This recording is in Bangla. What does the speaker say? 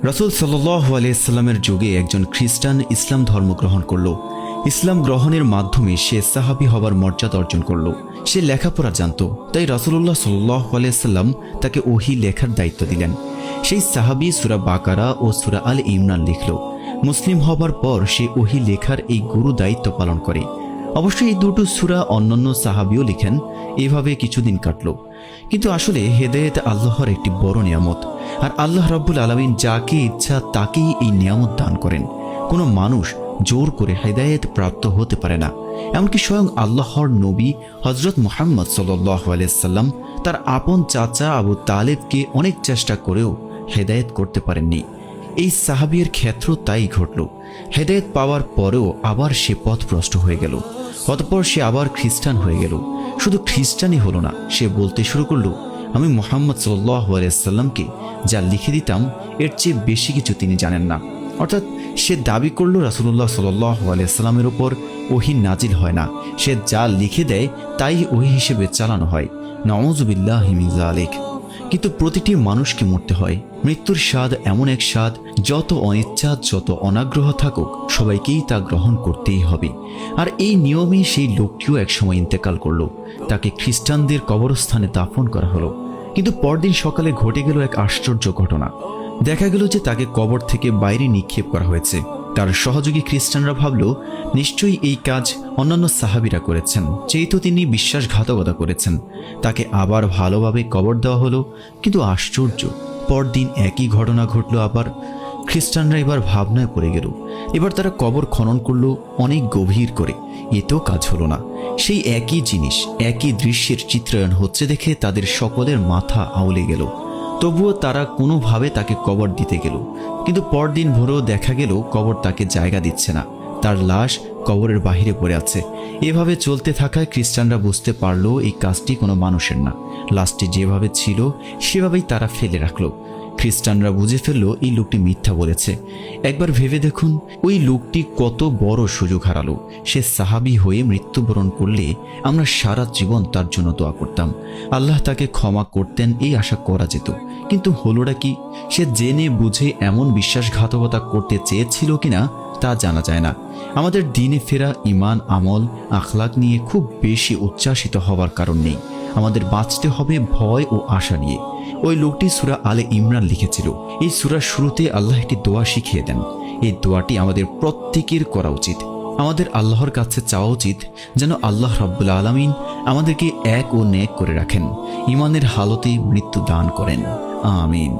রাসূল সাল্লাল্লাহু আলাইহি সাল্লামের যুগে একজন খ্রিস্টান ইসলাম ধর্ম গ্রহণ করল। ইসলাম গ্রহণের মাধ্যমে সে সাহাবী হবার মর্যাদা অর্জন করল। সে লেখাপড়া জানত, তাই রাসূলুল্লাহ সাল্লাল্লাহু আলাইহি সাল্লাম তাকে ওহী লেখার দায়িত্ব দিলেন। সেই সাহাবী সূরা বাকারা ও সূরা আল ইমরান লিখল। মুসলিম হবার পর সে ওহী লেখার এই গুরু দায়িত্ব পালন করে। অবশ্যই এই দুটো সূরা অন্যান্য সাহাবীও লিখেন। এভাবে কিছুদিন কাটল। কিন্তু আসলে হেদায়েত আল্লাহর একটি বড় নিয়ামত, আর আল্লাহ রাব্বুল আলামিন যাকে ইচ্ছা তাকেই এই নিয়ামত দান করেন। কোনো মানুষ জোর করে হেদায়েত প্রাপ্ত হতে পারে না। এমনকি স্বয়ং আল্লাহর নবী হযরত মুহাম্মদ সাল্লাল্লাহু আলাইহি সাল্লাম তার আপন চাচা আবু তালেবকে অনেক চেষ্টা করেও হেদায়েত করতে পারেননি। এই সাহাবীর ক্ষেত্র তাই ঘটল। হেদায়েত পাওয়ার পরেও আবার সে পথভ্রষ্ট হয়ে গেল। অতঃপর সে আবার খ্রিস্টান হয়ে গেল। শুধু খ্রিস্টানই হলো না, সে বলতে শুরু করলো, আমি মুহাম্মদ সাল্লাল্লাহু আলাইহি সাল্লামকে যা লিখে দিতাম এর চেয়ে বেশি কিছু তিনি জানেন না। অর্থাৎ সে দাবি করল রাসূলুল্লাহ সাল্লাল্লাহু আলাইহি সাল্লামের উপর ওহী নাজিল হয় না, সে যা লিখে দেয় তাই ওহী হিসেবে চালানো হয়। নাউযুবিল্লাহি মিন যালিক। কিন্তু প্রতিটি মানুষকে মরতে হয়। মৃত্যুর স্বাদ এমন এক স্বাদ, যত অনিচ্ছা যত অনাগ্রহ থাকুক সবাইকেই তা গ্রহণ করতেই হবে। আর এই নিয়মে সেই লোকটিও একসময় ইন্তেকাল করল। তাকে খ্রিস্টানদের কবরস্থানে দাফন করা হলো। কিন্তু পরদিন সকালে ঘটে গেল এক আশ্চর্য ঘটনা। দেখা গেল যে তাকে কবর থেকে বাইরে নিক্ষেপ করা হয়েছে। তার সহযোগী খ্রিস্টানরা ভাবল নিশ্চয়ই এই কাজ অন্যান্য সাহাবীরা করেছেন, যেহেতু তিনি বিশ্বাসঘাতকতা করেছেন। তাকে আবার ভালোভাবে কবর দেওয়া হলো। কিন্তু আশ্চর্য, পরদিন একই ঘটনা ঘটল আবার। খ্রিস্টানরা এবার ভাবনায় পড়ে গেল। এবার তারা কবর খনন করলো অনেক গভীর করে, এতেও কাজ হলো না। সেই একই জিনিস, একই দৃশ্যের চিত্রায়ন হচ্ছে দেখে তাদের সকলের মাথা আউলে গেল। তবুও তারা কোনোভাবে তাকে কবর দিতে গেল। কিন্তু পরদিন ভোরেও দেখা গেল কবর তাকে জায়গা দিচ্ছে না, তার লাশ কবরের বাহিরে পড়ে আছে। এভাবে চলতে থাকায় খ্রিস্টানরা বুঝতে পারলো এই কাজটি কোনো মানুষের না। লাশটি যেভাবে ছিল সেভাবেই তারা ফেলে রাখলো। খ্রিস্টানরা বুঝে ফেললো এই লোকটি মিথ্যা বলেছে। একবার ভেবে দেখুন, ওই লোকটি কত বড় সুযোগ হারালো। সে সাহাবী হয়ে মৃত্যুবরণ করলে আমরা সারা জীবন তার জন্য দোয়া করতাম, আল্লাহ তাকে ক্ষমা করতেন এই আশা করা যেত। কিন্তু হলোটা কি? সে জেনে বুঝে এমন বিশ্বাসঘাতকতা করতে চেয়েছিল কিনা তা জানা যায় না। আমাদের দিনে ফেরা ঈমান, আমল, আখলাক নিয়ে খুব বেশি উচ্ছ্বাসিত হওয়ার কারণ নেই। আমাদের বাঁচতে হবে ভয় ও আশা নিয়ে। ওই লোকটি সূরা আলে ইমরান লিখেছিল। এই সূরার শুরুতে আল্লাহ একটি দোয়া শিখিয়ে দেন। এই দোয়াটি আমাদের প্রত্যেকের করা উচিত। আমাদের আল্লাহর কাছে চাওয়া উচিত যেন আল্লাহ রাব্বুল আলামিন আমাদেরকে এক ও নেক করে রাখেন, ঈমানের হালতে মৃত্যু দান করেন। আমিন।